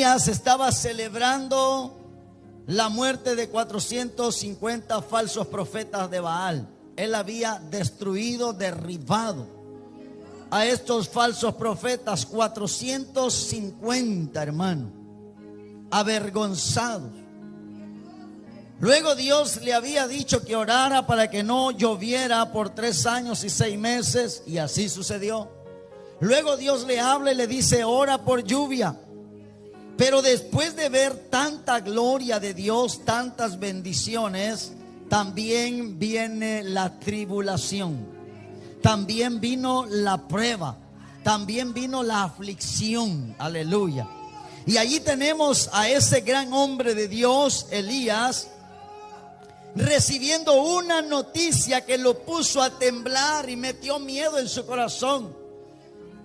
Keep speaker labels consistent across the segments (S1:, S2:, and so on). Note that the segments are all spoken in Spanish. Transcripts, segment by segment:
S1: Elías estaba celebrando la muerte de 450 falsos profetas de Baal. Él había destruido, derribado a estos falsos profetas, 450, hermano, avergonzados. Luego Dios le había dicho que orara para que no lloviera por 3 años y 6 meses, y así sucedió. Luego Dios le habla y le dice: ora por lluvia. Pero después de ver tanta gloria de Dios, tantas bendiciones, también viene la tribulación, también vino la prueba, también vino la aflicción. Aleluya. Y allí tenemos a ese gran hombre de Dios, Elías, recibiendo una noticia que lo puso a temblar y metió miedo en su corazón.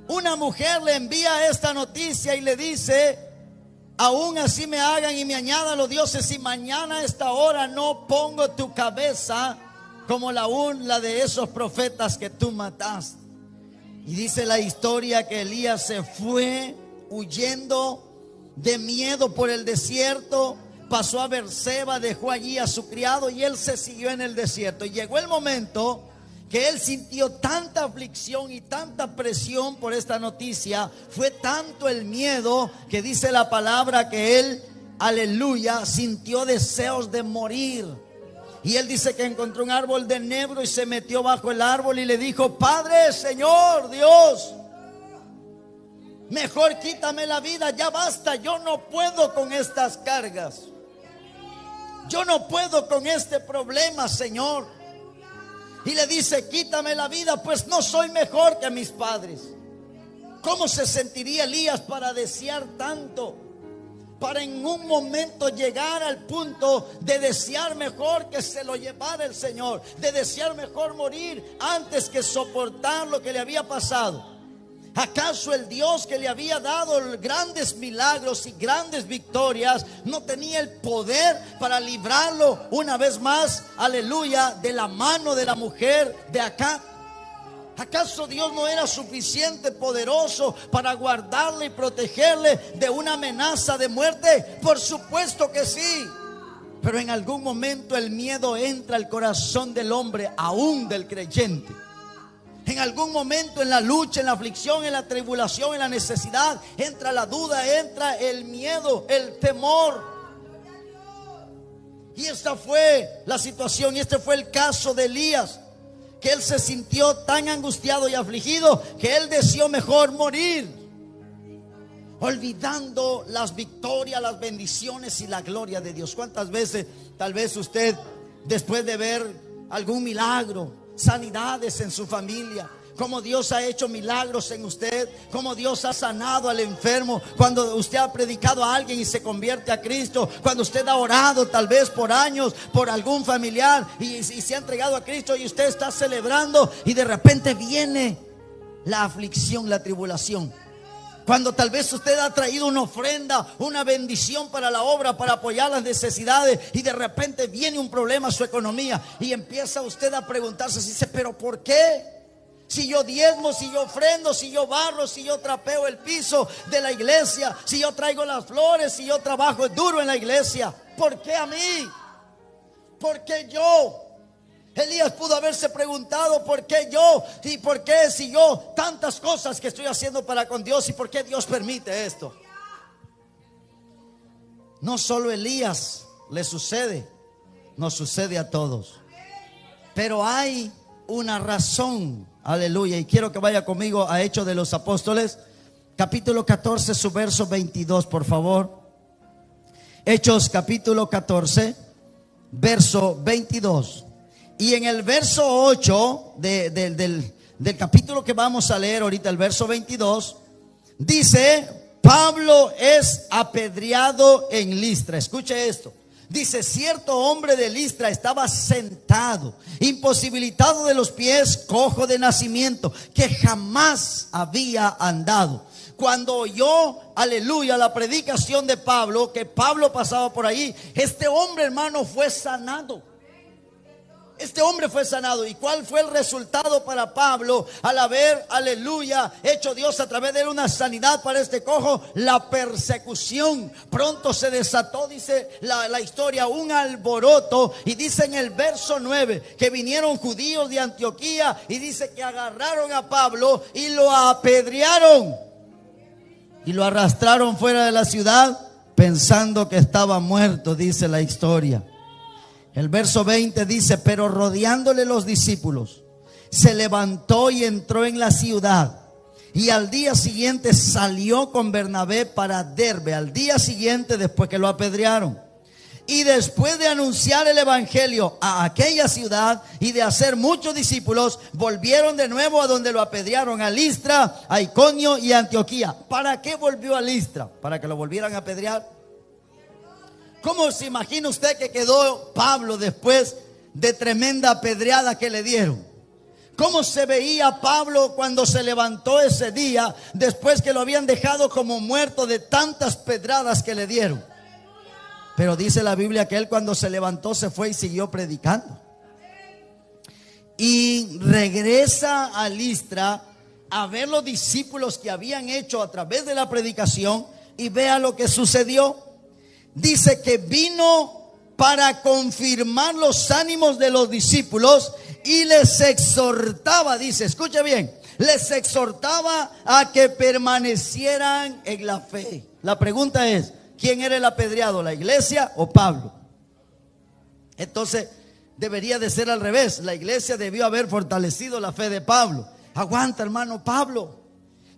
S1: Una mujer le envía esta noticia y le dice: aún así me hagan y me añadan los dioses, si mañana a esta hora no pongo tu cabeza como la de esos profetas que tú mataste. Y dice la historia que Elías se fue huyendo de miedo por el desierto, pasó a Berseba, dejó allí a su criado y él se siguió en el desierto. Y llegó el momento que él sintió tanta aflicción y tanta presión por esta noticia. Fue tanto el miedo que dice la palabra que él, aleluya, sintió deseos de morir. Y él dice que encontró un árbol de enebro y se metió bajo el árbol y le dijo: Padre, Señor, Dios, mejor quítame la vida, ya basta, yo no puedo con estas cargas, yo no puedo con este problema, Señor. Y le dice: quítame la vida, pues no soy mejor que mis padres. ¿Cómo se sentiría Elías para desear tanto? Para en un momento llegar al punto de desear mejor que se lo llevara el Señor, de desear mejor morir antes que soportar lo que le había pasado. ¿Acaso el Dios que le había dado grandes milagros y grandes victorias no tenía el poder para librarlo una vez más, aleluya, de la mano de la mujer de acá? ¿Acaso Dios no era suficiente poderoso para guardarle y protegerle de una amenaza de muerte? Por supuesto que sí. Pero en algún momento el miedo entra al corazón del hombre, aún del creyente. En algún momento en la lucha, en la aflicción, en la tribulación, en la necesidad, entra la duda, entra el miedo, el temor. Y esta fue la situación, y este fue el caso de Elías, que él se sintió tan angustiado y afligido que él deseó mejor morir, olvidando las victorias, las bendiciones y la gloria de Dios. ¿Cuántas veces tal vez usted, después de ver algún milagro, sanidades en su familia, como Dios ha hecho milagros en usted, como Dios ha sanado al enfermo, cuando usted ha predicado a alguien y se convierte a Cristo, cuando usted ha orado tal vez por años por algún familiar y se ha entregado a Cristo y usted está celebrando, y de repente viene la aflicción, la tribulación? Cuando tal vez usted ha traído una ofrenda, una bendición para la obra, para apoyar las necesidades, y de repente viene un problema a su economía y empieza usted a preguntarse, dice: ¿pero por qué? Si yo diezmo, si yo ofrendo, si yo barro, si yo trapeo el piso de la iglesia, si yo traigo las flores, si yo trabajo duro en la iglesia, ¿por qué a mí? ¿Por qué yo? Elías pudo haberse preguntado: ¿por qué yo? ¿Y por qué si yo tantas cosas que estoy haciendo para con Dios? ¿Y por qué Dios permite esto? No solo a Elías le sucede, nos sucede a todos. Pero hay una razón, aleluya. Y quiero que vaya conmigo a Hechos de los Apóstoles, capítulo 14, su verso 22, por favor. Hechos capítulo 14, verso 22. Y en el verso 8 del capítulo que vamos a leer ahorita, el verso 22, dice: Pablo es apedreado en Listra. Escuche esto. Dice: cierto hombre de Listra estaba sentado, imposibilitado de los pies, cojo de nacimiento, que jamás había andado. Cuando oyó, aleluya, la predicación de Pablo, que Pablo pasaba por ahí, este hombre, hermano, fue sanado. Este hombre fue sanado. ¿Y cuál fue el resultado para Pablo al haber, aleluya, hecho Dios a través de él una sanidad para este cojo? La persecución. Pronto se desató, dice la historia, un alboroto. Y dice en el verso 9 que vinieron judíos de Antioquía y dice que agarraron a Pablo y lo apedrearon y lo arrastraron fuera de la ciudad pensando que estaba muerto, dice la historia. El verso 20 dice: pero rodeándole los discípulos, se levantó y entró en la ciudad. Y al día siguiente salió con Bernabé para Derbe. Al día siguiente, después que lo apedrearon. Y después de anunciar el evangelio a aquella ciudad y de hacer muchos discípulos, volvieron de nuevo a donde lo apedrearon, a Listra, a Iconio y a Antioquía. ¿Para qué volvió a Listra? ¿Para que lo volvieran a apedrear? ¿Cómo se imagina usted que quedó Pablo después de tremenda apedreada que le dieron? ¿Cómo se veía Pablo cuando se levantó ese día después que lo habían dejado como muerto de tantas pedradas que le dieron? Pero dice la Biblia que él cuando se levantó se fue y siguió predicando. Y regresa a Listra a ver los discípulos que habían hecho a través de la predicación y vea lo que sucedió. Dice que vino para confirmar los ánimos de los discípulos y les exhortaba, dice, escuche bien, les exhortaba a que permanecieran en la fe. La pregunta es: ¿quién era el apedreado, la iglesia o Pablo? Entonces debería de ser al revés. La iglesia debió haber fortalecido la fe de Pablo. Aguanta, hermano Pablo,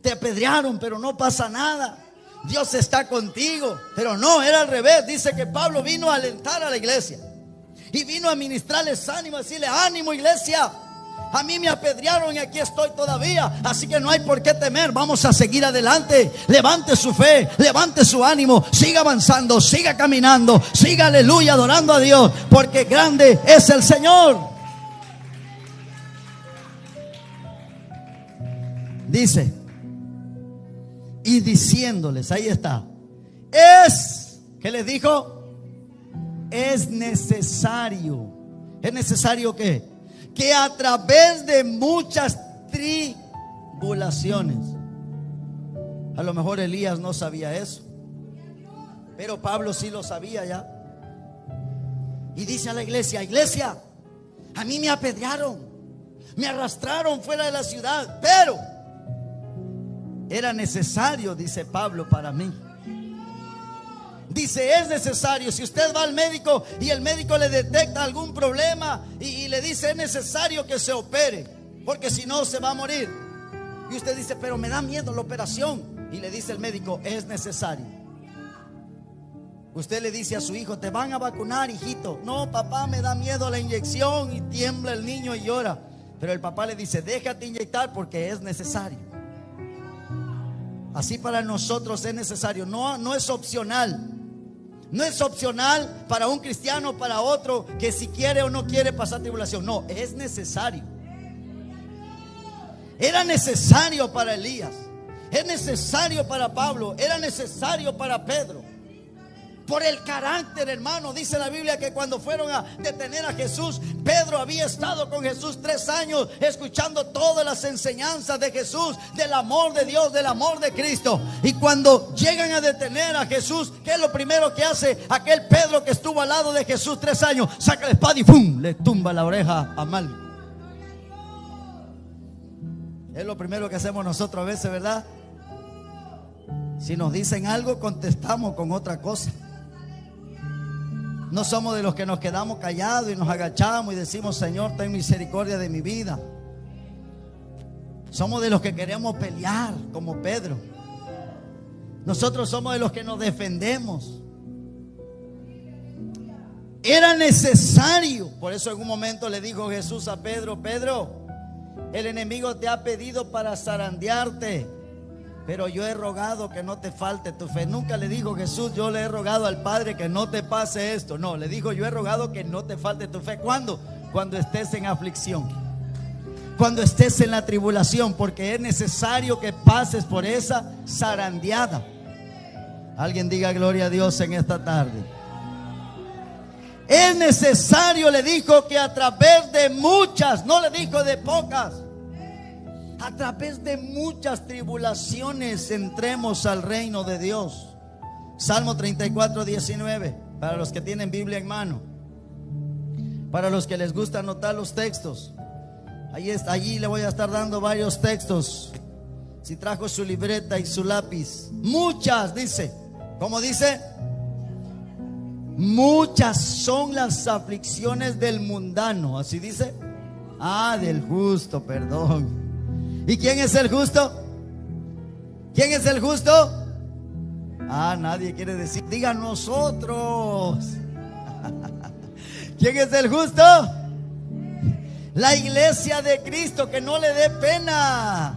S1: te apedrearon pero no pasa nada, Dios está contigo. Pero no, era al revés. Dice que Pablo vino a alentar a la iglesia y vino a ministrarles ánimo, a decirle: ánimo, iglesia, a mí me apedrearon y aquí estoy todavía, así que no hay por qué temer, vamos a seguir adelante. Levante su fe, levante su ánimo, siga avanzando, siga caminando, siga, aleluya, adorando a Dios, porque grande es el Señor. Dice: y diciéndoles, ahí está, ¿qué les dijo? Es necesario. ¿Es necesario qué? Que a través de muchas tribulaciones. A lo mejor Elías no sabía eso, pero Pablo sí lo sabía ya. Y dice a la iglesia: iglesia, a mí me apedrearon, me arrastraron fuera de la ciudad, pero era necesario, dice Pablo, para mí. Dice: es necesario. Si usted va al médico y el médico le detecta algún problema y le dice: es necesario que se opere, porque si no se va a morir. Y usted dice: pero me da miedo la operación. Y le dice el médico: es necesario. Usted le dice a su hijo: te van a vacunar, hijito. No, papá, me da miedo la inyección. Y tiembla el niño y llora. Pero el papá le dice: déjate inyectar porque es necesario. Así para nosotros es necesario. No es opcional. No es opcional para un cristiano, para otro, que si quiere o no quiere pasar tribulación. No, es necesario. Era necesario para Elías, es necesario para Pablo, era necesario para Pedro. Por el carácter, hermano. Dice la Biblia que cuando fueron a detener a Jesús, Pedro había estado con Jesús 3 años, escuchando todas las enseñanzas de Jesús, del amor de Dios, del amor de Cristo. Y cuando llegan a detener a Jesús, ¿qué es lo primero que hace aquel Pedro que estuvo al lado de Jesús 3 años? Saca la espada y ¡pum!, le tumba la oreja a Malco. Es lo primero que hacemos nosotros a veces, ¿verdad? Si nos dicen algo, contestamos con otra cosa. No somos de los que nos quedamos callados y nos agachamos y decimos: Señor, ten misericordia de mi vida. Somos de los que queremos pelear como Pedro. Nosotros somos de los que nos defendemos. Era necesario. Por eso en un momento le dijo Jesús a Pedro: Pedro, el enemigo te ha pedido para zarandearte, pero yo he rogado que no te falte tu fe. Nunca le dijo Jesús: yo le he rogado al Padre que no te pase esto. No, le dijo: yo he rogado que no te falte tu fe. ¿Cuándo? Cuando estés en aflicción, cuando estés en la tribulación, porque es necesario que pases por esa zarandeada. Alguien diga gloria a Dios en esta tarde. Es necesario, le dijo, que a través de muchas, no le dijo de pocas, a través de muchas tribulaciones entremos al reino de Dios. Salmo 34, 19, para los que tienen Biblia en mano, para los que les gusta anotar los textos. Allí le voy a estar dando varios textos. Si trajo su libreta y su lápiz. Muchas, dice. ¿Cómo dice? Muchas son las aflicciones del mundano. ¿Así dice? Del justo, perdón. ¿Y quién es el justo? ¿Quién es el justo? Nadie quiere decir. Diga nosotros. ¿Quién es el justo? La iglesia de Cristo, que no le dé pena.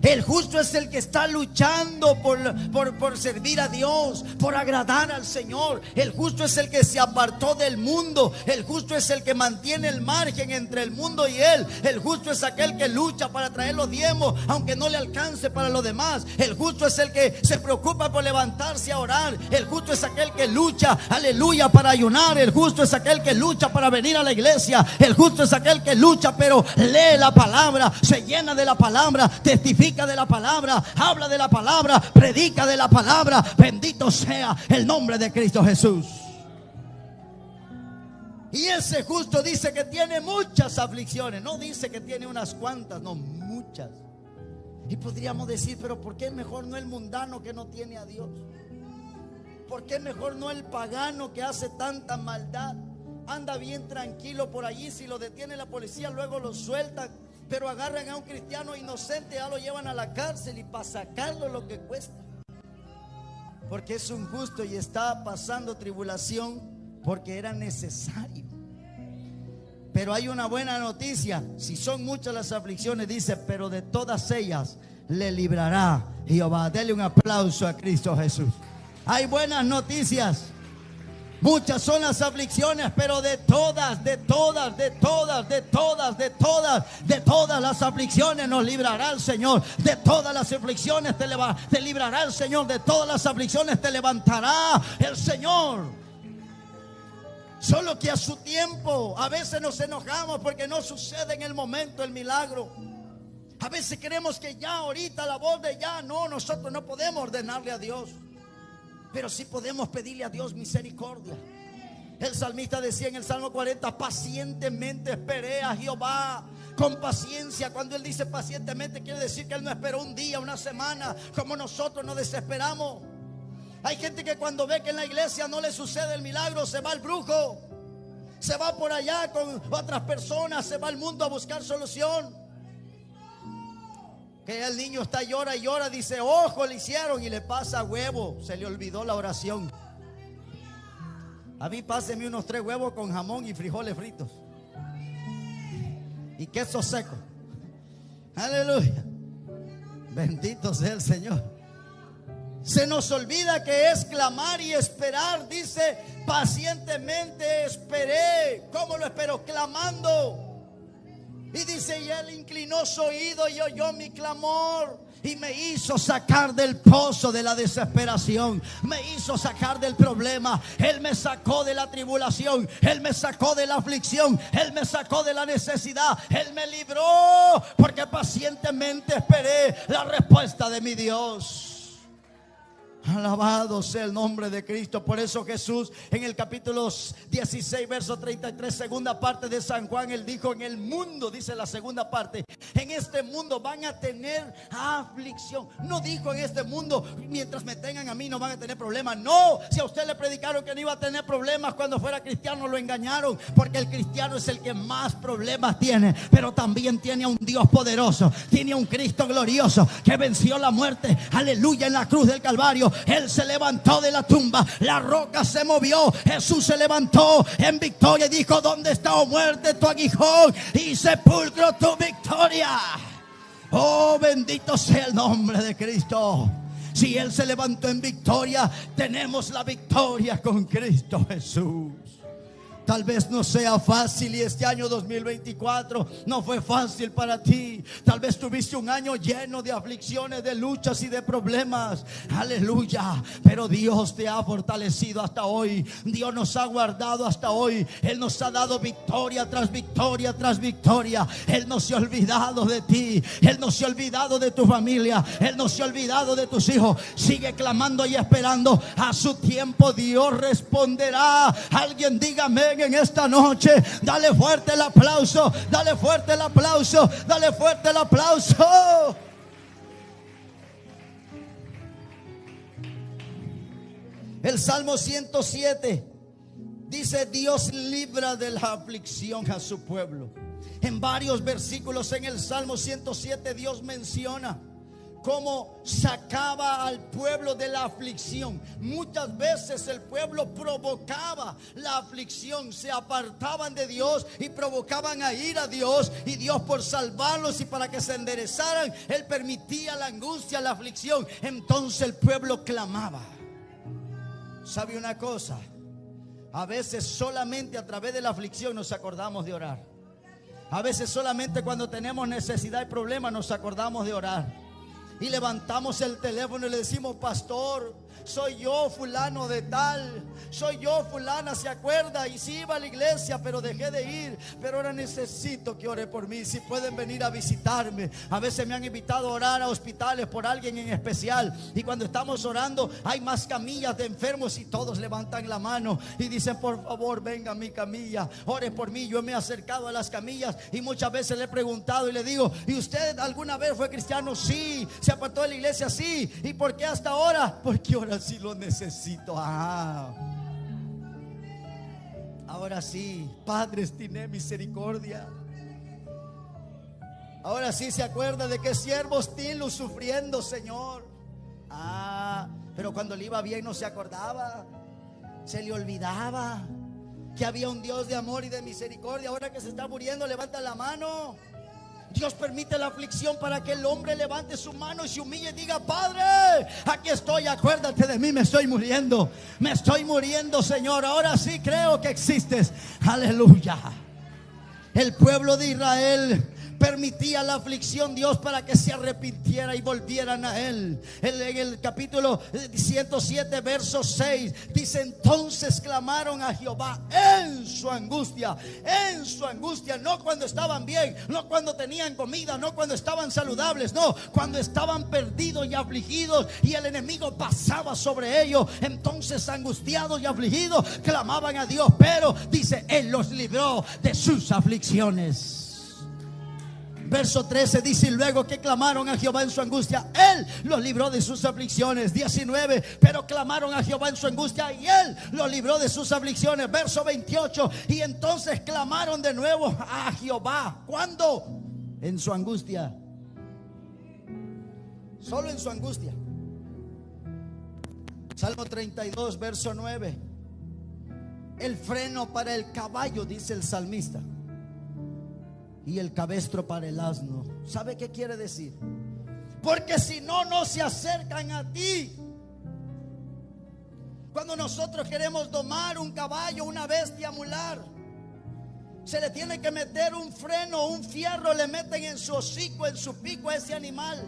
S1: El justo es el que está luchando por servir a Dios, por agradar al Señor. El justo es el que se apartó del mundo. El justo es el que mantiene el margen entre el mundo y Él. El justo es aquel que lucha para traer los diezmos, aunque no le alcance para los demás. El justo es el que se preocupa por levantarse a orar. El justo es aquel que lucha, aleluya, para ayunar. El justo es aquel que lucha para venir a la iglesia. El justo es aquel que lucha, pero lee la palabra, se llena de la palabra, testifica de la palabra, habla de la palabra, predica de la palabra. Bendito sea el nombre de Cristo Jesús. Y ese justo dice que tiene muchas aflicciones. No dice que tiene unas cuantas, no, muchas. Y podríamos decir, pero ¿por qué mejor no el mundano que no tiene a Dios? ¿Por qué mejor no el pagano que hace tanta maldad? Anda bien tranquilo por allí, si lo detiene la policía luego lo sueltan. Pero agarran a un cristiano inocente, ya lo llevan a la cárcel, y para sacarlo lo que cuesta. Porque es un justo y está pasando tribulación porque era necesario. Pero hay una buena noticia. Si son muchas las aflicciones, dice, pero de todas ellas le librará Jehová. Dele un aplauso a Cristo Jesús. Hay buenas noticias. Muchas son las aflicciones, pero de todas las aflicciones nos librará el Señor. De todas las aflicciones te librará el Señor. De todas las aflicciones te levantará el Señor. Solo que a su tiempo. A veces nos enojamos porque no sucede en el momento el milagro. A veces queremos que ya ahorita la voz de ya. No, nosotros no podemos ordenarle a Dios, pero sí podemos pedirle a Dios misericordia. El salmista decía en el Salmo 40, pacientemente esperé a Jehová. Con paciencia. Cuando él dice pacientemente, quiere decir que él no esperó un día, una semana, como nosotros nos desesperamos. Hay gente que cuando ve que en la iglesia no le sucede el milagro, se va al brujo, se va por allá con otras personas, se va al mundo a buscar solución. Que el niño está llora y llora, dice, ojo, le hicieron, y le pasa huevo, se le olvidó la oración. A mí páseme unos 3 huevos con jamón y frijoles fritos y queso seco. Aleluya, bendito sea el Señor. Se nos olvida que es clamar y esperar. Dice, pacientemente esperé. ¿Cómo lo esperó? Clamando. Y dice, y él inclinó su oído y oyó mi clamor, y me hizo sacar del pozo de la desesperación. Me hizo sacar del problema. Él me sacó de la tribulación. Él me sacó de la aflicción. Él me sacó de la necesidad. Él me libró porque pacientemente esperé la respuesta de mi Dios. Alabado sea el nombre de Cristo. Por eso Jesús en el capítulo 16 verso 33, segunda parte de San Juan, él dijo, en el mundo, dice la segunda parte, en este mundo van a tener aflicción. No dijo en este mundo, mientras me tengan a mí no van a tener problemas. No, si a usted le predicaron que no iba a tener problemas cuando fuera cristiano, lo engañaron. Porque el cristiano es el que más problemas tiene, pero también tiene a un Dios poderoso. Tiene a un Cristo glorioso que venció la muerte, aleluya, en la cruz del Calvario. Él se levantó de la tumba, la roca se movió, Jesús se levantó en victoria y dijo, ¿dónde está, oh muerte, tu aguijón, y sepulcro, tu victoria? Oh, bendito sea el nombre de Cristo. Si Él se levantó en victoria, tenemos la victoria con Cristo Jesús. Tal vez no sea fácil y este año 2024 no fue fácil para ti. Tal vez tuviste un año lleno de aflicciones, de luchas y de problemas. Aleluya. Pero Dios te ha fortalecido hasta hoy. Dios nos ha guardado hasta hoy. Él nos ha dado victoria tras victoria tras victoria. Él no se ha olvidado de ti. Él no se ha olvidado de tu familia. Él no se ha olvidado de tus hijos. Sigue clamando y esperando. A su tiempo Dios responderá. Alguien dígame en esta noche. Dale fuerte el aplauso. Dale fuerte el aplauso. Dale fuerte el aplauso. El Salmo 107 dice: Dios libra de la aflicción a su pueblo. En varios versículos en el Salmo 107 Dios menciona cómo sacaba al pueblo de la aflicción. Muchas veces el pueblo provocaba la aflicción, se apartaban de Dios y provocaban a ir a Dios, y Dios, por salvarlos y para que se enderezaran, Él permitía la angustia, la aflicción. Entonces el pueblo clamaba. ¿Sabe una cosa? A veces solamente a través de la aflicción nos acordamos de orar. A veces solamente cuando tenemos necesidad y problemas nos acordamos de orar. Y levantamos el teléfono y le decimos: pastor, soy yo fulano de tal, soy yo fulana, ¿se acuerda? Y sí iba a la iglesia, pero dejé de ir, pero ahora necesito que ore por mí. Si pueden venir a visitarme. A veces me han invitado a orar a hospitales por alguien en especial, y cuando estamos orando hay más camillas de enfermos y todos levantan la mano y dicen: por favor, venga a mi camilla, ore por mí. Yo me he acercado a las camillas y muchas veces le he preguntado y le digo: ¿y usted alguna vez fue cristiano? Sí. ¿Se apartó de la iglesia? Sí. ¿Y por qué hasta ahora? Porque ahora sí lo necesito. Ahora sí, padres, tiene misericordia. Ahora sí se acuerda de que siervos tilos sufriendo, Señor. Pero cuando le iba bien no se acordaba. Se le olvidaba que había un Dios de amor y de misericordia. Ahora que se está muriendo, levanta la mano. Dios permite la aflicción para que el hombre levante su mano y se humille y diga: Padre, aquí estoy, acuérdate de mí, me estoy muriendo, Señor. Ahora sí creo que existes. Aleluya. El pueblo de Israel permitía la aflicción, Dios, para que se arrepintiera y volvieran a Él. En el capítulo 107 verso 6 dice: entonces clamaron a Jehová en su angustia. No cuando estaban bien, no cuando tenían comida, no cuando estaban saludables, no, cuando estaban perdidos y afligidos y el enemigo pasaba sobre ellos. Entonces, angustiados y afligidos, clamaban a Dios, pero dice: Él los libró de sus aflicciones. Verso 13 dice: y luego que clamaron a Jehová en su angustia, Él los libró de sus aflicciones. 19, pero clamaron a Jehová en su angustia y Él los libró de sus aflicciones. Verso 28, y entonces clamaron de nuevo a Jehová. ¿Cuándo? En su angustia. Solo en su angustia. Salmo 32 verso 9: el freno para el caballo, dice el salmista, y el cabestro para el asno. ¿Sabe qué quiere decir? Porque si no, no se acercan a ti. Cuando nosotros queremos domar un caballo, una bestia mular, se le tiene que meter un freno, un fierro, le meten en su hocico, en su pico a ese animal,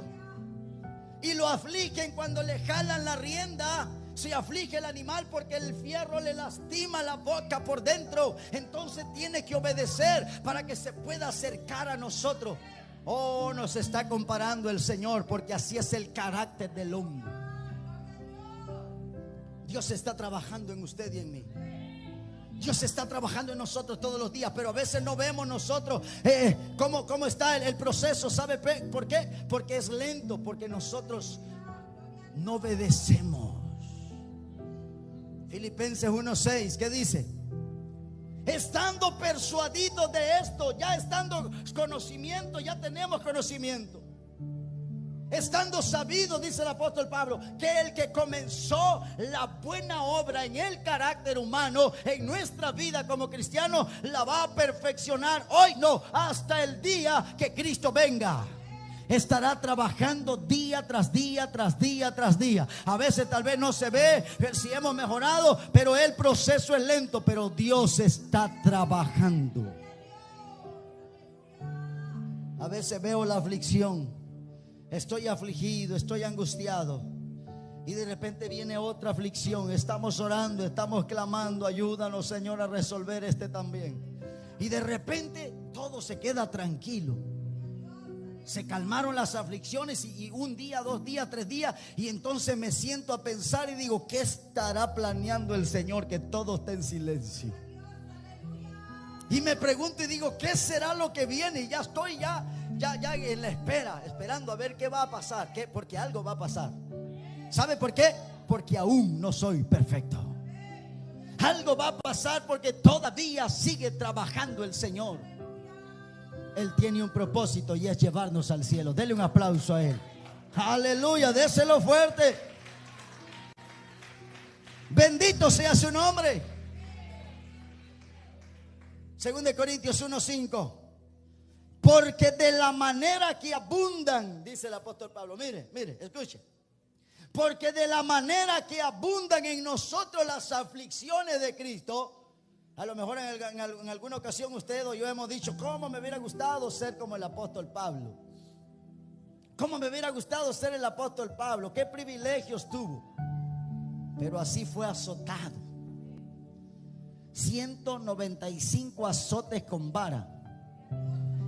S1: y lo afligen. Cuando le jalan la rienda, se aflige el animal porque el fierro le lastima la boca por dentro. Entonces tiene que obedecer para que se pueda acercar a nosotros. Oh, nos está comparando el Señor, porque así es el carácter del hombre. Dios está trabajando en usted y en mí. Dios está trabajando en nosotros todos los días, pero a veces no vemos nosotros cómo está el proceso. ¿Sabe por qué? Porque es lento, porque nosotros no obedecemos. Filipenses 1:6, ¿qué dice? Estando persuadidos de esto, ya estando conocimiento, ya tenemos conocimiento. Estando sabido, dice el apóstol Pablo, que el que comenzó la buena obra en el carácter humano, en nuestra vida como cristianos, la va a perfeccionar hoy, no, hasta el día que Cristo venga. estará trabajando día tras día, tras día, tras día. A veces tal vez no se ve si hemos mejorado, pero el proceso es lento, pero Dios está trabajando. A veces veo la aflicción, estoy afligido, estoy angustiado, y de repente viene otra aflicción. Estamos orando, estamos clamando, ayúdanos, Señor, a resolver este también. Y de repente todo se queda tranquilo. Se calmaron las aflicciones y un día, 2 días, 3 días, y entonces me siento a pensar y digo, ¿qué estará planeando el Señor que todo esté en silencio? Y me pregunto y digo, ¿qué será lo que viene? Y ya estoy ya en la espera, esperando a ver qué va a pasar. Porque algo va a pasar. ¿Sabe por qué? Porque aún no soy perfecto. Algo va a pasar porque todavía sigue trabajando el Señor. Él tiene un propósito y es llevarnos al cielo. Dele un aplauso a Él. Aleluya, déselo fuerte. Bendito sea su nombre. 2 Corintios 1:5. Porque de la manera que abundan, dice el apóstol Pablo, mire, escuche. Porque de la manera que abundan en nosotros las aflicciones de Cristo. A lo mejor en alguna ocasión usted o yo hemos dicho, ¿cómo me hubiera gustado ser como el apóstol Pablo? ¿Cómo me hubiera gustado ser el apóstol Pablo? ¿Qué privilegios tuvo? Pero así fue azotado. 195 azotes con vara.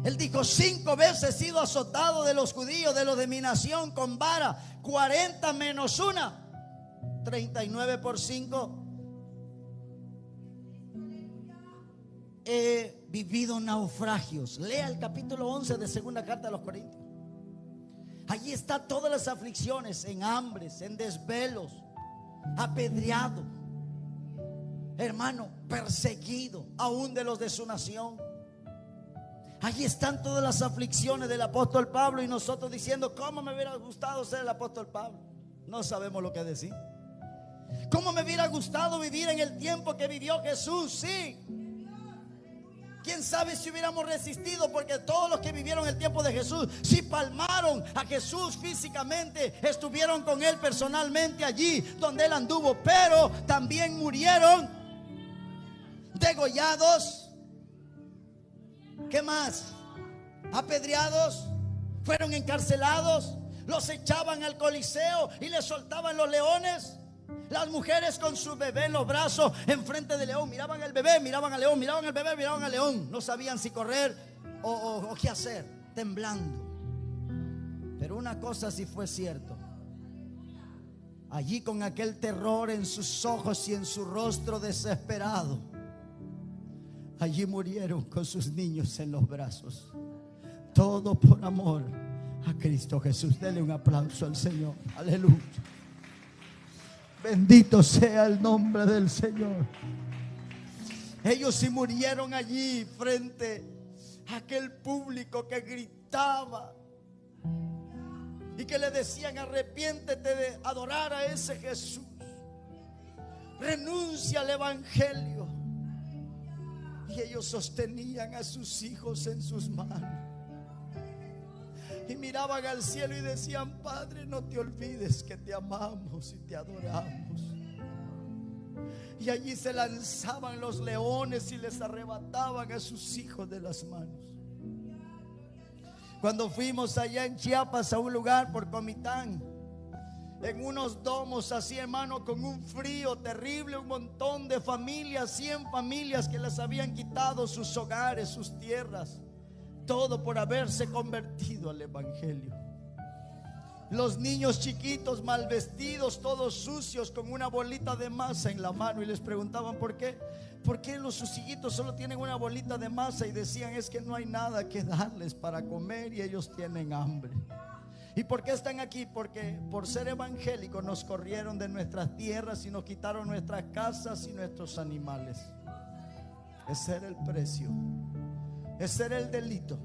S1: Él dijo, 5 veces he sido azotado de los judíos, de los de mi nación, con vara. 40 menos 1, 39 por 5. He vivido naufragios. Lea el capítulo 11 de segunda carta a los Corintios. Allí está todas las aflicciones, en hambres, en desvelos, apedreado, hermano, perseguido, aún de los de su nación. Allí están todas las aflicciones del apóstol Pablo, y nosotros diciendo, ¿cómo me hubiera gustado ser el apóstol Pablo? No sabemos lo que decir. ¿Cómo me hubiera gustado vivir en el tiempo que vivió Jesús? Sí. ¿Quién sabe si hubiéramos resistido? Porque todos los que vivieron el tiempo de Jesús, sí palmaron a Jesús físicamente, estuvieron con Él personalmente allí donde Él anduvo, pero también murieron degollados. ¿Qué más? Apedreados, fueron encarcelados, los echaban al Coliseo y les soltaban los leones. Las mujeres con su bebé en los brazos enfrente del león, miraban al bebé, miraban al león, miraban al bebé, miraban al león. No sabían si correr o qué hacer, temblando. Pero una cosa sí fue cierto. Allí con aquel terror en sus ojos y en su rostro desesperado, allí murieron con sus niños en los brazos. Todo por amor a Cristo Jesús. Dele un aplauso al Señor. Aleluya. Bendito sea el nombre del Señor. Ellos sí murieron allí frente a aquel público que gritaba y que le decían, arrepiéntete de adorar a ese Jesús, renuncia al evangelio. Y ellos sostenían a sus hijos en sus manos y miraban al cielo y decían, Padre, no te olvides que te amamos y te adoramos. Y allí se lanzaban los leones y les arrebataban a sus hijos de las manos. Cuando fuimos allá en Chiapas a un lugar por Comitán, en unos domos así, hermano, con un frío terrible, un montón de familias, 100 familias que les habían quitado sus hogares, sus tierras, todo por haberse convertido al evangelio. Los niños chiquitos mal vestidos, todos sucios, con una bolita de masa en la mano, y les preguntaban ¿por qué? ¿Por qué los sus hijitos solo tienen una bolita de masa? Y decían, es que no hay nada que darles para comer y ellos tienen hambre. ¿Y por qué están aquí? Porque por ser evangélicos nos corrieron de nuestras tierras y nos quitaron nuestras casas y nuestros animales. Ese era el precio, ese era el delito.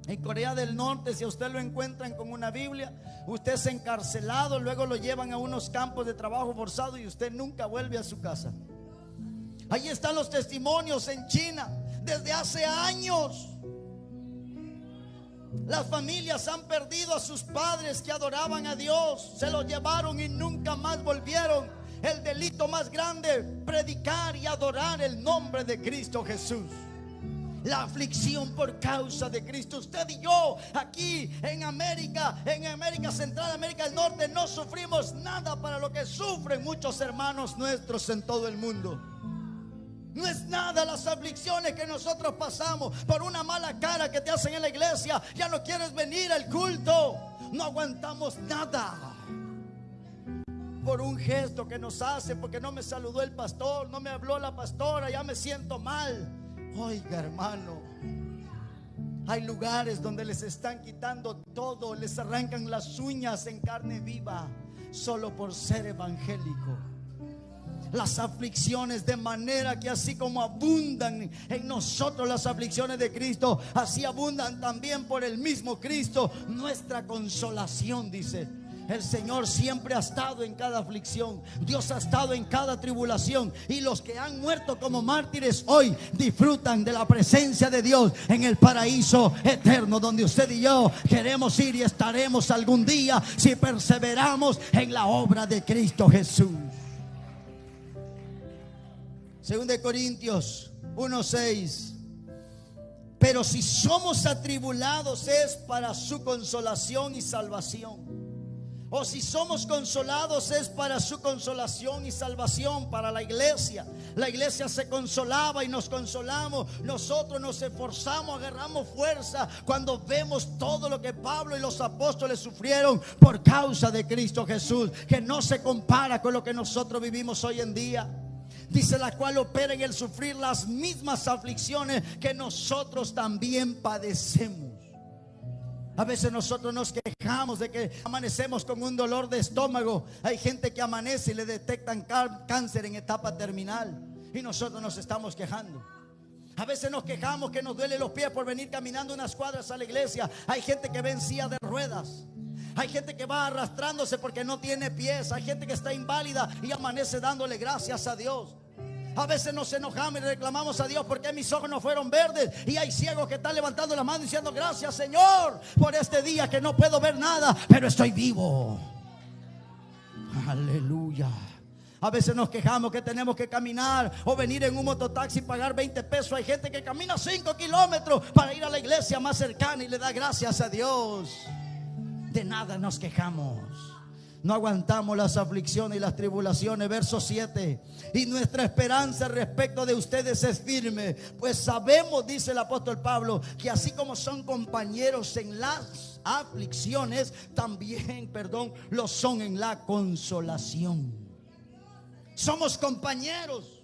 S1: En Corea del Norte, si a usted lo encuentran con una Biblia, usted es encarcelado, luego lo llevan a unos campos de trabajo forzado y usted nunca vuelve a su casa. Ahí están los testimonios en China desde hace años. Las familias han perdido a sus padres que adoraban a Dios. Se los llevaron y nunca más volvieron. El delito más grande, predicar y adorar el nombre de Cristo Jesús. La aflicción por causa de Cristo. Usted y yo aquí en América Central, América del Norte, no sufrimos nada para lo que sufren muchos hermanos nuestros en todo el mundo. No es nada las aflicciones que nosotros pasamos por una mala cara que te hacen en la iglesia. Ya no quieres venir al culto. No aguantamos nada por un gesto que nos hace, porque no me saludó el pastor, no me habló la pastora, ya me siento mal. Oiga, hermano, hay lugares donde les están quitando todo, les arrancan las uñas en carne viva solo por ser evangélico. Las aflicciones, de manera que así como abundan en nosotros las aflicciones de Cristo, así abundan también por el mismo Cristo nuestra consolación, dice. El Señor siempre ha estado en cada aflicción. Dios ha estado en cada tribulación. Y los que han muerto como mártires hoy disfrutan de la presencia de Dios en el paraíso eterno, donde usted y yo queremos ir y estaremos algún día si perseveramos en la obra de Cristo Jesús. 2 Corintios 1:6. Pero si somos atribulados es para su consolación y salvación. O si somos consolados es para su consolación y salvación, para la iglesia. La iglesia se consolaba y nos consolamos. Nosotros nos esforzamos, agarramos fuerza cuando vemos todo lo que Pablo y los apóstoles sufrieron por causa de Cristo Jesús, que no se compara con lo que nosotros vivimos hoy en día. Dice, la cual opera en el sufrir las mismas aflicciones que nosotros también padecemos. A veces nosotros nos quejamos de que amanecemos con un dolor de estómago. Hay gente que amanece y le detectan cáncer en etapa terminal, y nosotros nos estamos quejando. A veces nos quejamos que nos duele los pies por venir caminando unas cuadras a la iglesia. Hay gente que va en silla de ruedas. Hay gente que va arrastrándose porque no tiene pies. Hay gente que está inválida y amanece dándole gracias a Dios. A veces nos enojamos y reclamamos a Dios porque mis ojos no fueron verdes. Y hay ciegos que están levantando la mano diciendo: gracias, Señor, por este día que no puedo ver nada, pero estoy vivo. Aleluya. A veces nos quejamos que tenemos que caminar o venir en un mototaxi y pagar 20 pesos. Hay gente que camina 5 kilómetros para ir a la iglesia más cercana y le da gracias a Dios. De nada nos quejamos. No aguantamos las aflicciones y las tribulaciones. Verso 7. Y nuestra esperanza respecto de ustedes es firme, pues sabemos, dice el apóstol Pablo, que así como son compañeros en las aflicciones, también, lo son en la consolación. Somos compañeros.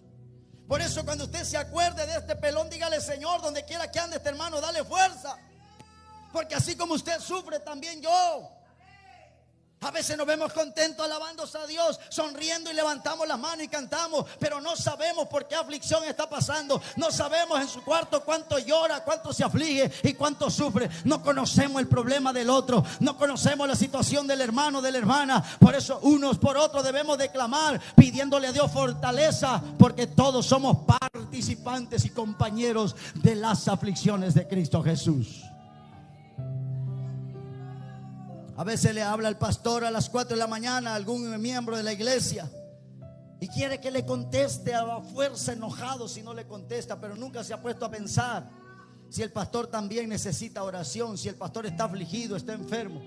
S1: Por eso cuando usted se acuerde de este pelón, dígale: Señor, donde quiera que ande este hermano, dale fuerza, porque así como usted sufre, también yo. A veces nos vemos contentos alabándose a Dios, sonriendo y levantamos las manos y cantamos, pero no sabemos por qué aflicción está pasando. No sabemos en su cuarto cuánto llora, cuánto se aflige y cuánto sufre. No conocemos el problema del otro, no conocemos la situación del hermano, de la hermana. Por eso unos por otros debemos de clamar, pidiéndole a Dios fortaleza, porque todos somos participantes y compañeros de las aflicciones de Cristo Jesús. A veces le habla el pastor a las 4 de la mañana a algún miembro de la iglesia y quiere que le conteste a la fuerza, enojado si no le contesta, pero nunca se ha puesto a pensar si el pastor también necesita oración, si el pastor está afligido, está enfermo.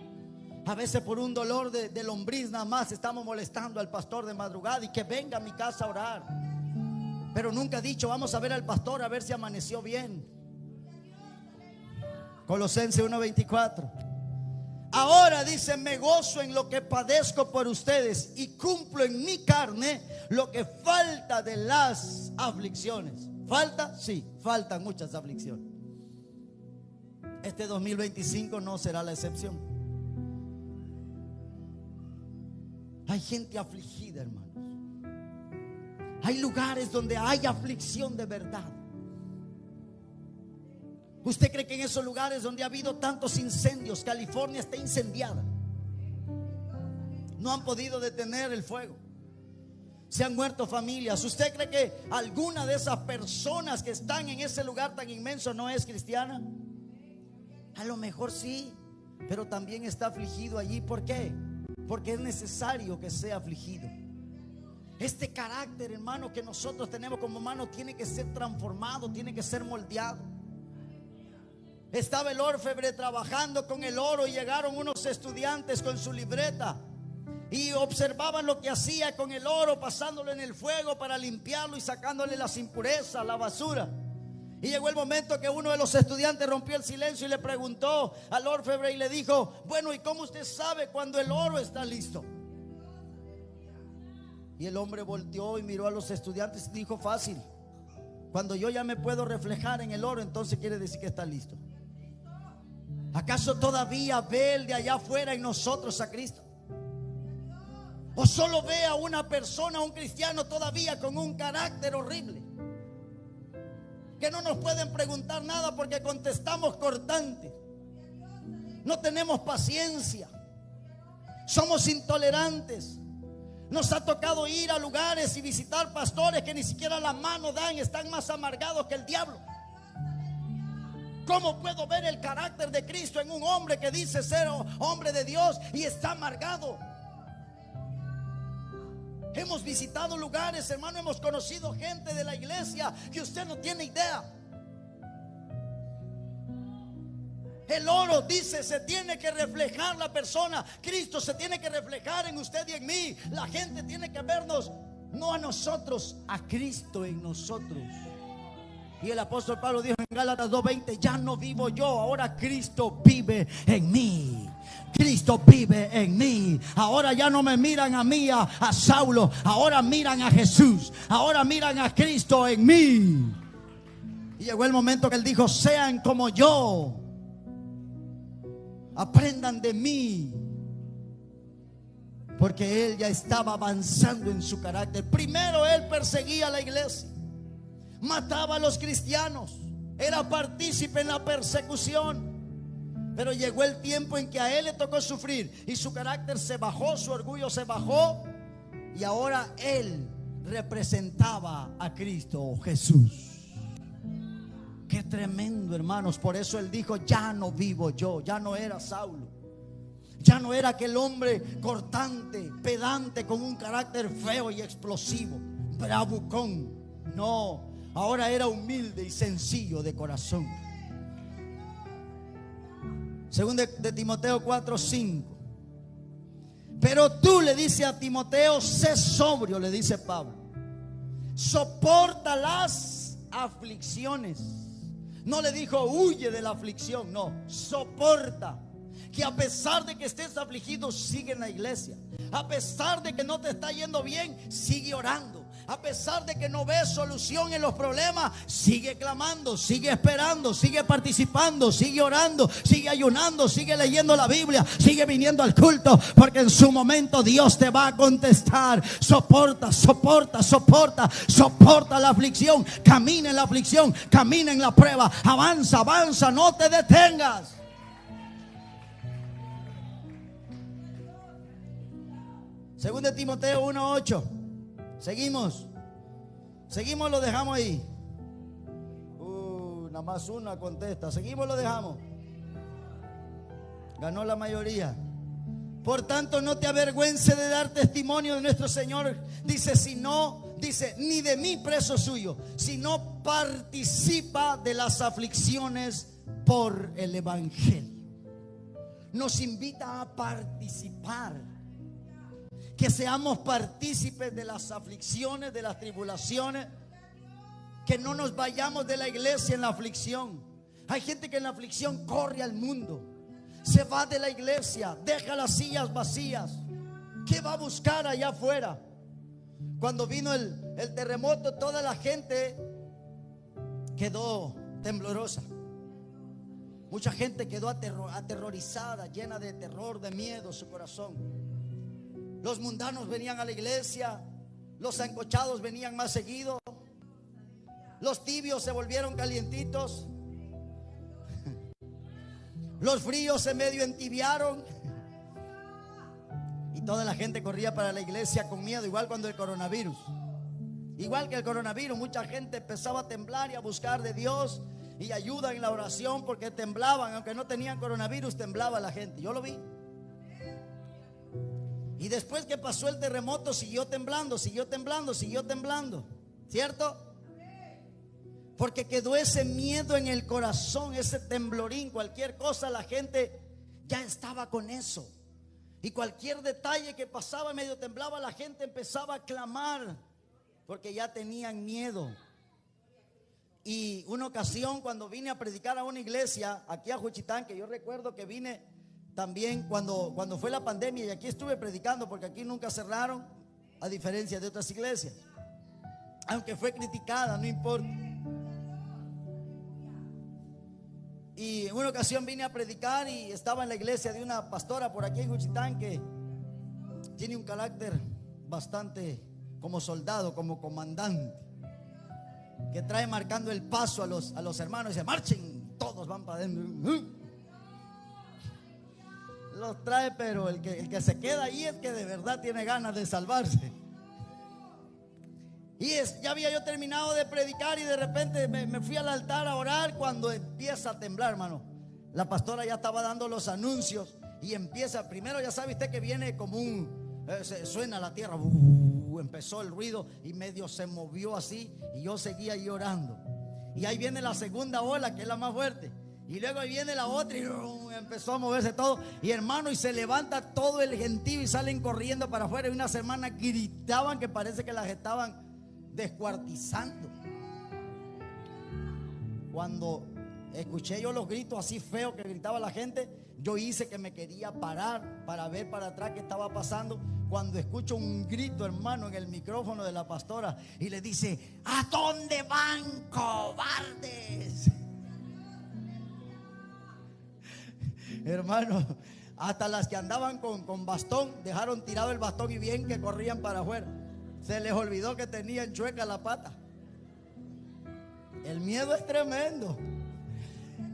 S1: A veces por un dolor de lombriz nada más estamos molestando al pastor de madrugada y que venga a mi casa a orar, pero nunca ha dicho: vamos a ver al pastor a ver si amaneció bien. Colosenses 1:24. Ahora dice: me gozo en lo que padezco por ustedes y cumplo en mi carne lo que falta de las aflicciones. ¿Falta? Sí, faltan muchas aflicciones. Este 2025 no será la excepción. Hay gente afligida, hermanos. Hay lugares donde hay aflicción de verdad. ¿Usted cree que en esos lugares donde ha habido tantos incendios, California está incendiada? No han podido detener el fuego. Se han muerto familias. ¿Usted cree que alguna de esas personas que están en ese lugar tan inmenso no es cristiana? A lo mejor sí, pero también está afligido allí. ¿Por qué? Porque es necesario que sea afligido. Este carácter, hermano, que nosotros tenemos como humanos tiene que ser transformado, tiene que ser moldeado. Estaba el orfebre trabajando con el oro y llegaron unos estudiantes con su libreta y observaban lo que hacía con el oro, pasándolo en el fuego para limpiarlo y sacándole las impurezas, la basura. Y llegó el momento que uno de los estudiantes rompió el silencio y le preguntó al orfebre y le dijo: bueno, ¿y cómo usted sabe cuando el oro está listo? Y el hombre volteó y miró a los estudiantes y dijo: fácil, cuando yo ya me puedo reflejar en el oro, entonces quiere decir que está listo. ¿Acaso todavía ve el de allá afuera en nosotros a Cristo? ¿O solo ve a una persona, a un cristiano todavía con un carácter horrible? Que no nos pueden preguntar nada porque contestamos cortantes. No tenemos paciencia. Somos intolerantes. Nos ha tocado ir a lugares y visitar pastores que ni siquiera la mano dan, están más amargados que el diablo. ¿Cómo puedo ver el carácter de Cristo en un hombre que dice ser hombre de Dios y está amargado? Hemos visitado lugares, hermano, hemos conocido gente de la iglesia que usted no tiene idea. El oro, dice, se tiene que reflejar la persona. Cristo se tiene que reflejar en usted y en mí. La gente tiene que vernos, no a nosotros, a Cristo en nosotros. Y el apóstol Pablo dijo en Gálatas 2:20: ya no vivo yo, ahora Cristo vive en mí. Cristo vive en mí. Ahora ya no me miran a mí, a Saulo. Ahora miran a Jesús. Ahora miran a Cristo en mí. Y llegó el momento que él dijo: sean como yo. Aprendan de mí. Porque él ya estaba avanzando en su carácter. Primero él perseguía a la iglesia, mataba a los cristianos, era partícipe en la persecución. Pero llegó el tiempo en que a él le tocó sufrir y su carácter se bajó, su orgullo se bajó, y ahora él representaba a Cristo Jesús. Qué tremendo, hermanos. Por eso él dijo: ya no vivo yo. Ya no era Saulo, ya no era aquel hombre cortante, pedante, con un carácter feo y explosivo, bravucón. No, ahora era humilde y sencillo de corazón. Según de Timoteo 4:5. Pero tú, le dice a Timoteo, sé sobrio, le dice Pablo. Soporta las aflicciones. No le dijo huye de la aflicción, no, soporta. Que a pesar de que estés afligido, sigue en la iglesia. A pesar de que no te está yendo bien, sigue orando. A pesar de que no ves solución en los problemas, sigue clamando, sigue esperando, sigue participando, sigue orando, sigue ayunando, sigue leyendo la Biblia, sigue viniendo al culto, porque en su momento Dios te va a contestar. Soporta, soporta, soporta, soporta la aflicción. Camina en la aflicción, camina en la prueba. Avanza, avanza, no te detengas. Según de Timoteo 1:8. Seguimos, lo dejamos ahí. Nada más una contesta. Seguimos, lo dejamos. Ganó la mayoría. Por tanto, no te avergüences de dar testimonio de nuestro Señor. Dice, si no, dice, ni de mí preso suyo, sino participa de las aflicciones por el evangelio. Nos invita a participar. Que seamos partícipes de las aflicciones, de las tribulaciones. Que no nos vayamos de la iglesia en la aflicción. Hay gente que en la aflicción corre al mundo, se va de la iglesia, deja las sillas vacías. ¿Qué va a buscar allá afuera? Cuando vino el terremoto, toda la gente quedó temblorosa. Mucha gente quedó aterrorizada, llena de terror, de miedo su corazón. Los mundanos venían a la iglesia, los sancochados venían más seguido, los tibios se volvieron calientitos, los fríos se medio entibiaron, y toda la gente corría para la iglesia con miedo, igual cuando el coronavirus. Igual que el coronavirus, mucha gente empezaba a temblar y a buscar de Dios. y ayuda en la oración, porque temblaban, aunque no tenían coronavirus, temblaba la gente. Yo lo vi. Y después que pasó el terremoto, siguió temblando, siguió temblando, siguió temblando, ¿cierto? Porque quedó ese miedo en el corazón, ese temblorín, cualquier cosa, la gente ya estaba con eso. Y cualquier detalle que pasaba, medio temblaba, la gente empezaba a clamar, porque ya tenían miedo. Y una ocasión, cuando vine a predicar a una iglesia aquí a Juchitán, que yo recuerdo que vine también cuando fue la pandemia, y aquí estuve predicando, porque aquí nunca cerraron, a diferencia de otras iglesias, aunque fue criticada, no importa. Y en una ocasión vine a predicar y estaba en la iglesia de una pastora por aquí en Juchitán, que tiene un carácter bastante como soldado, como comandante, que trae marcando el paso a los hermanos y dice: marchen, todos van para adentro. Los trae, pero el que se queda ahí es que de verdad tiene ganas de salvarse. Y ya había yo terminado de predicar y de repente me fui al altar a orar, cuando empieza a temblar, hermano. La pastora ya estaba dando los anuncios y empieza, primero ya sabe usted que viene como suena la tierra, empezó el ruido y medio se movió así, y yo seguía ahí orando. Y ahí viene la segunda ola, que es la más fuerte, y luego ahí viene la otra y empezó a moverse todo, y hermano, y se levanta todo el gentío y salen corriendo para afuera, y unas hermanas gritaban que parece que las estaban descuartizando. Cuando escuché yo los gritos así feos que gritaba la gente, yo hice que me quería parar para ver para atrás qué estaba pasando, cuando escucho un grito, hermano, en el micrófono de la pastora, y le dice: ¿a dónde van, cobardes? Hermano, hasta las que andaban con bastón dejaron tirado el bastón y bien que corrían para afuera. Se les olvidó que tenían chueca la pata. El miedo es tremendo.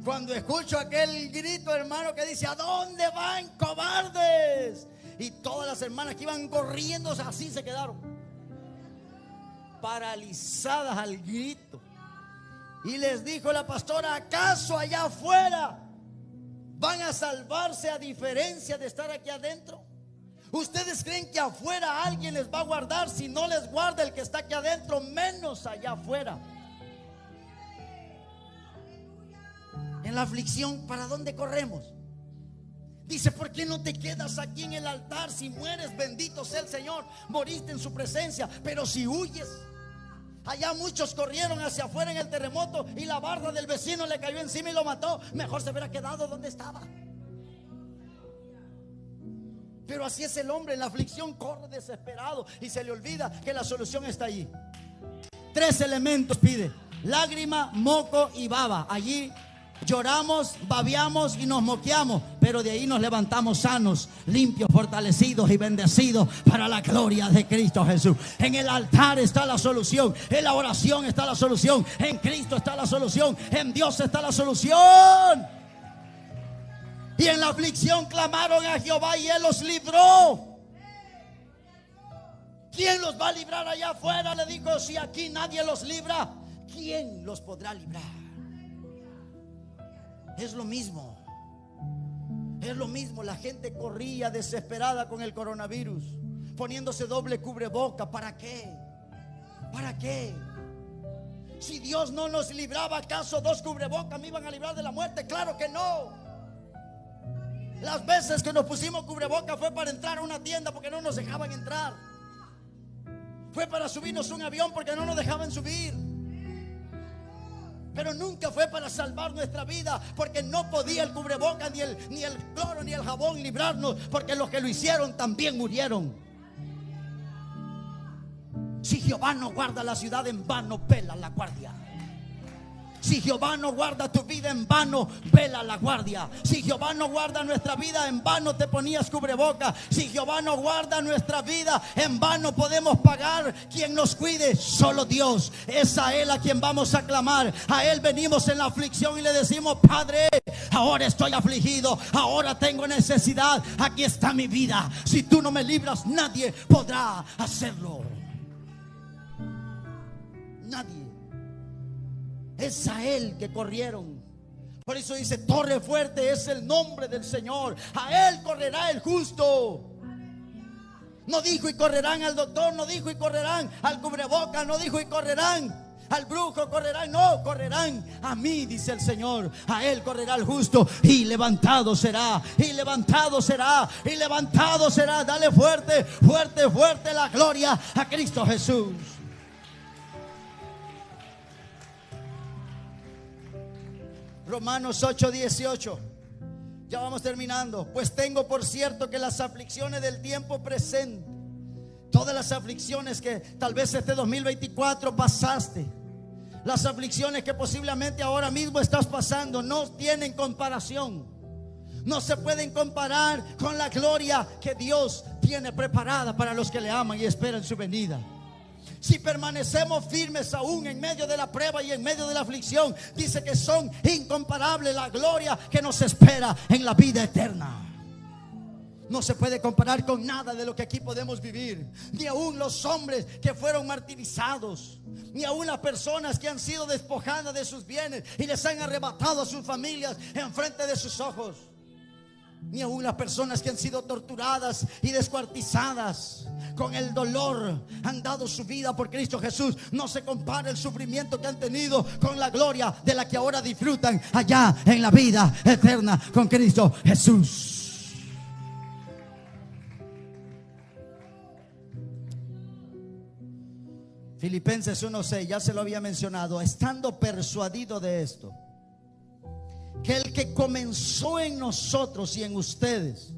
S1: Cuando escucho aquel grito, hermano, que dice: ¿a dónde van, cobardes? Y todas las hermanas que iban corriendo así se quedaron paralizadas al grito. Y les dijo la pastora: ¿acaso allá afuera van a salvarse a diferencia de estar aquí adentro? ¿Ustedes creen que afuera alguien les va a guardar? Si no les guarda el que está aquí adentro, menos allá afuera. En la aflicción, ¿para dónde corremos? Dice: ¿por qué no te quedas aquí en el altar? Si mueres, bendito sea el Señor, moriste en su presencia. Pero si huyes, allá muchos corrieron hacia afuera en el terremoto y la barda del vecino le cayó encima y lo mató. Mejor se hubiera quedado donde estaba. Pero así es el hombre, en la aflicción corre desesperado y se le olvida que la solución está allí. 3 elementos pide: lágrima, moco y baba. Allí lloramos, babeamos y nos moqueamos, pero de ahí nos levantamos sanos, limpios, fortalecidos y bendecidos para la gloria de Cristo Jesús. En el altar está la solución, en la oración está la solución, en Cristo está la solución, en Dios está la solución. Y en la aflicción clamaron a Jehová y Él los libró. ¿Quién los va a librar allá afuera? Le dijo: si aquí nadie los libra, ¿quién los podrá librar? Es lo mismo. Es lo mismo. La gente corría desesperada con el coronavirus, poniéndose doble cubreboca. ¿Para qué? ¿Para qué? Si Dios no nos libraba, ¿acaso 2 cubrebocas me iban a librar de la muerte? Claro que no. Las veces que nos pusimos cubreboca fue para entrar a una tienda porque no nos dejaban entrar. Fue para subirnos un avión porque no nos dejaban subir. Pero nunca fue para salvar nuestra vida, porque no podía el cubreboca, ni el cloro, ni el jabón librarnos, porque los que lo hicieron también murieron. Si Jehová no guarda la ciudad, en vano vela la guardia. Si Jehová no guarda tu vida, en vano vela la guardia. Si Jehová no guarda nuestra vida, en vano te ponías cubreboca. Si Jehová no guarda nuestra vida, en vano podemos pagar quien nos cuide. Solo Dios. Es a Él a quien vamos a clamar. A Él venimos en la aflicción y le decimos: Padre, ahora estoy afligido, ahora tengo necesidad, aquí está mi vida. Si tú no me libras, nadie podrá hacerlo. Nadie. Es a Él que corrieron. Por eso dice: torre fuerte es el nombre del Señor. A Él correrá el justo. No dijo y correrán al doctor, no dijo y correrán al cubrebocas, no dijo y correrán al brujo, correrán, no, correrán a mí, dice el Señor. A Él correrá el justo y levantado será, y levantado será, y levantado será. Dale fuerte, fuerte, fuerte la gloria a Cristo Jesús. Romanos 8:18. Ya vamos terminando. Pues tengo por cierto que las aflicciones del tiempo presente, todas las aflicciones que tal vez este 2024 pasaste, las aflicciones que posiblemente ahora mismo estás pasando, no tienen comparación. No se pueden comparar con la gloria que Dios tiene preparada para los que le aman y esperan su venida. Si permanecemos firmes aún en medio de la prueba y en medio de la aflicción, dice que son incomparables la gloria que nos espera en la vida eterna. No se puede comparar con nada de lo que aquí podemos vivir. Ni aún los hombres que fueron martirizados, ni aún las personas que han sido despojadas de sus bienes y les han arrebatado a sus familias en frente de sus ojos, ni aún las personas que han sido torturadas y descuartizadas, con el dolor han dado su vida por Cristo Jesús. No se compara el sufrimiento que han tenido con la gloria de la que ahora disfrutan allá en la vida eterna con Cristo Jesús. Filipenses 1:6, ya se lo había mencionado. Estando persuadido de esto, que el que comenzó en nosotros y en ustedes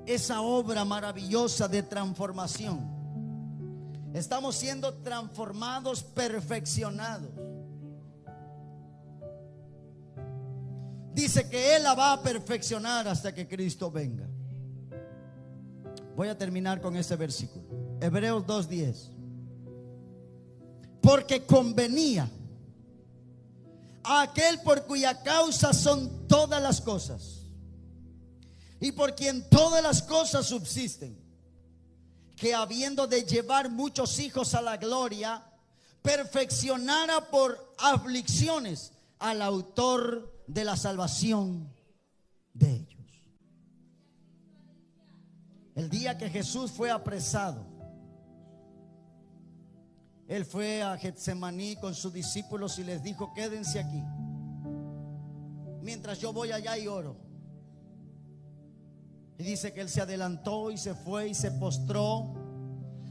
S1: esa obra maravillosa de transformación, estamos siendo transformados, perfeccionados. Dice que Él la va a perfeccionar hasta que Cristo venga. Voy a terminar con ese versículo, Hebreos 2:10. Porque convenía a aquel por cuya causa son todas las cosas y por quien todas las cosas subsisten, que habiendo de llevar muchos hijos a la gloria, perfeccionara por aflicciones al autor de la salvación de ellos. El día que Jesús fue apresado, Él fue a Getsemaní con sus discípulos y les dijo: quédense aquí mientras yo voy allá y oro. Y dice que Él se adelantó y se fue y se postró.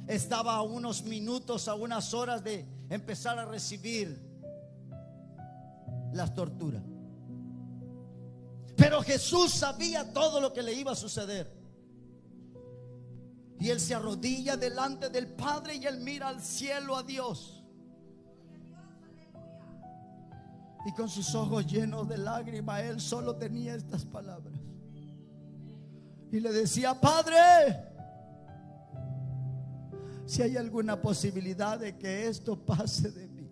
S1: Estaba a unos minutos, a unas horas de empezar a recibir las torturas. Pero Jesús sabía todo lo que le iba a suceder. Y Él se arrodilla delante del Padre y Él mira al cielo, a Dios. Y con sus ojos llenos de lágrimas, Él solo tenía estas palabras. Y le decía: Padre, si hay alguna posibilidad de que esto pase de mí.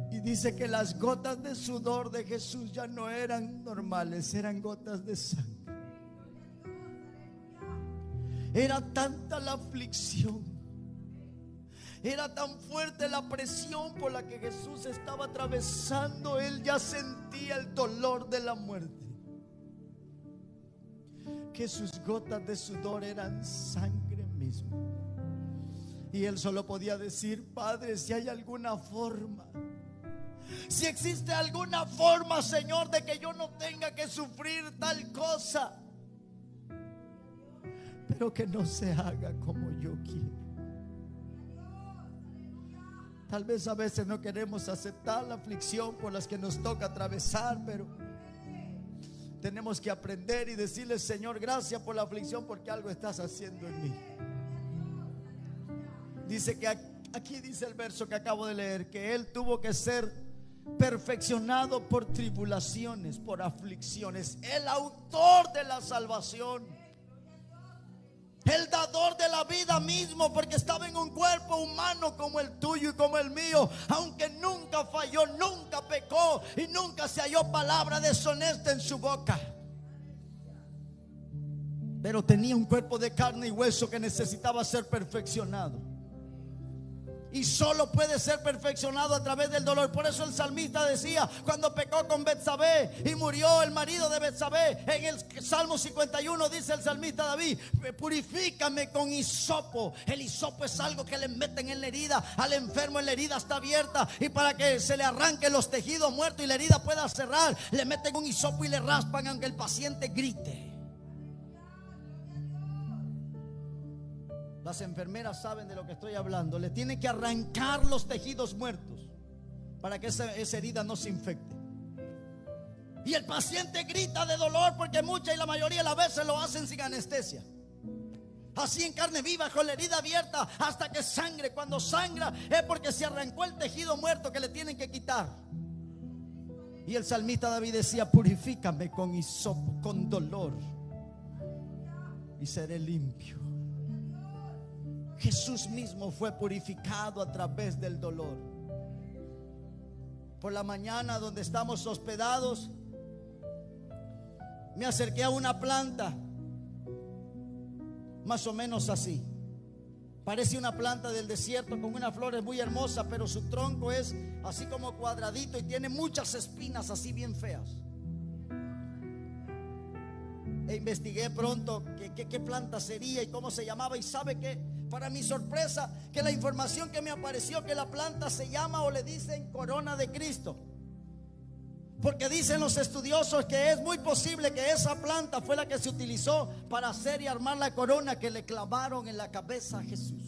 S1: Y dice que las gotas de sudor de Jesús ya no eran normales, eran gotas de sangre. Era tanta la aflicción, era tan fuerte la presión por la que Jesús estaba atravesando. Él ya sentía el dolor de la muerte, que sus gotas de sudor eran sangre misma. Y Él solo podía decir: Padre, si hay alguna forma, si existe alguna forma, Señor, de que yo no tenga que sufrir tal cosa, pero que no se haga como yo quiero. Tal vez a veces no queremos aceptar la aflicción por las que nos toca atravesar, pero tenemos que aprender y decirle: Señor, gracias por la aflicción, porque algo estás haciendo en mí. Dice que aquí dice el verso que acabo de leer, que Él tuvo que ser perfeccionado por tribulaciones, por aflicciones. El autor de la salvación, el dador de la vida mismo, porque estaba en un cuerpo humano como el tuyo y como el mío, aunque nunca falló, nunca pecó y nunca se halló palabra deshonesta en su boca. Pero tenía un cuerpo de carne y hueso que necesitaba ser perfeccionado. Y solo puede ser perfeccionado a través del dolor. Por eso el salmista decía, cuando pecó con Betsabé y murió el marido de Betsabé, en el Salmo 51 dice el salmista David: purifícame con hisopo. El hisopo es algo que le meten en la herida. Al enfermo en la herida está abierta, y para que se le arranquen los tejidos muertos y la herida pueda cerrar, le meten un hisopo y le raspan aunque el paciente grite. Las enfermeras saben de lo que estoy hablando. Le tienen que arrancar los tejidos muertos para que esa herida no se infecte. Y el paciente grita de dolor, porque muchas y la mayoría de las veces lo hacen sin anestesia, así en carne viva, con la herida abierta hasta que sangre. Cuando sangra es porque se arrancó el tejido muerto que le tienen que quitar. Y el salmista David decía: purifícame con hisopo, con dolor, y seré limpio. Jesús mismo fue purificado a través del dolor. Por la mañana, donde estamos hospedados, me acerqué a una planta más o menos así. Parece una planta del desierto con unas flores muy hermosas, pero su tronco es así como cuadradito y tiene muchas espinas así bien feas. E investigué pronto qué planta sería y cómo se llamaba. Y sabe que, para mi sorpresa, que la información que me apareció, que la planta se llama, o le dicen, corona de Cristo. Porque dicen los estudiosos que es muy posible que esa planta fue la que se utilizó para hacer y armar la corona que le clavaron en la cabeza a Jesús.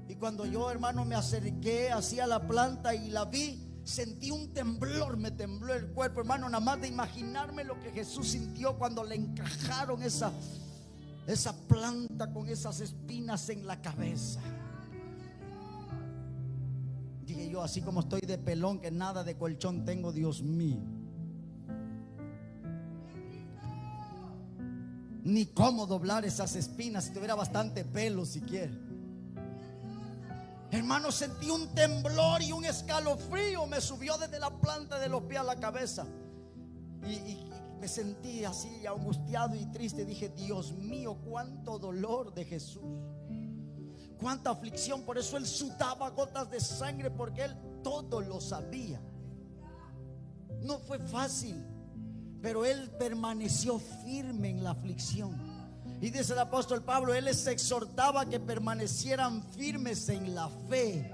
S1: Y cuando yo, hermano, me acerqué hacia la planta y la vi, sentí un temblor, me tembló el cuerpo, hermano, nada más de imaginarme lo que Jesús sintió cuando le encajaron esa planta con esas espinas en la cabeza. Dije yo, así como estoy de pelón, que nada de colchón tengo, Dios mío, ni cómo doblar esas espinas si tuviera bastante pelo siquiera. Hermano, sentí un temblor y un escalofrío me subió desde la planta de los pies a la cabeza. Y me sentí así angustiado y triste. Dije: Dios mío, cuánto dolor de Jesús, cuánta aflicción. Por eso Él sudaba gotas de sangre, porque Él todo lo sabía. No fue fácil, pero Él permaneció firme en la aflicción. Y dice el apóstol Pablo: Él les exhortaba que permanecieran firmes en la fe.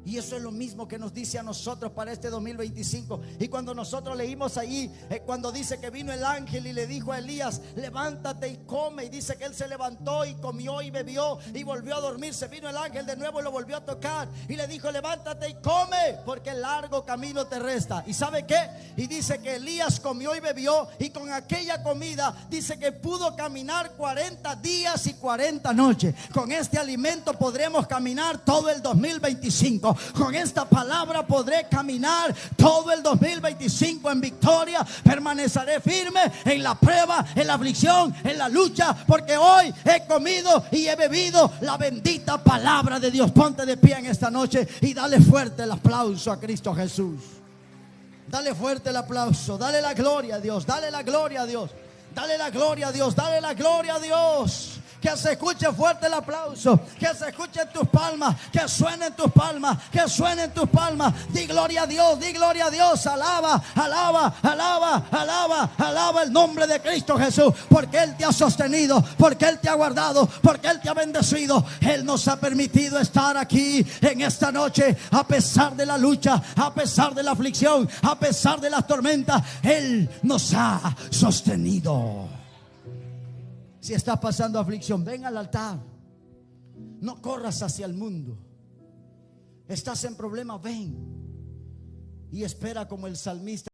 S1: Y eso es lo mismo que nos dice a nosotros para este 2025. Y cuando nosotros leímos ahí, cuando dice que vino el ángel y le dijo a Elías: levántate y come, y dice que él se levantó y comió y bebió y volvió a dormirse. Vino el ángel de nuevo y lo volvió a tocar y le dijo: levántate y come, porque el largo camino te resta. ¿Y sabe qué? Y dice que Elías comió y bebió, y con aquella comida dice que pudo caminar 40 días y 40 noches. Con este alimento podremos caminar todo el 2025. Con esta palabra podré caminar todo el 2025 en victoria. Permaneceré firme en la prueba, en la aflicción, en la lucha, porque hoy he comido y he bebido la bendita palabra de Dios. Ponte de pie en esta noche y dale fuerte el aplauso a Cristo Jesús. Dale fuerte el aplauso, dale la gloria a Dios, dale la gloria a Dios, dale la gloria a Dios, dale la gloria a Dios. Que se escuche fuerte el aplauso, que se escuchen tus palmas, que suenen tus palmas, que suenen tus palmas. Di gloria a Dios, di gloria a Dios. Alaba, alaba, alaba, alaba, alaba el nombre de Cristo Jesús, porque Él te ha sostenido, porque Él te ha guardado, porque Él te ha bendecido. Él nos ha permitido estar aquí en esta noche, a pesar de la lucha, a pesar de la aflicción, a pesar de las tormentas. Él nos ha sostenido. Si estás pasando aflicción, ven al altar. No corras hacia el mundo. Estás en problemas, ven y espera como el salmista.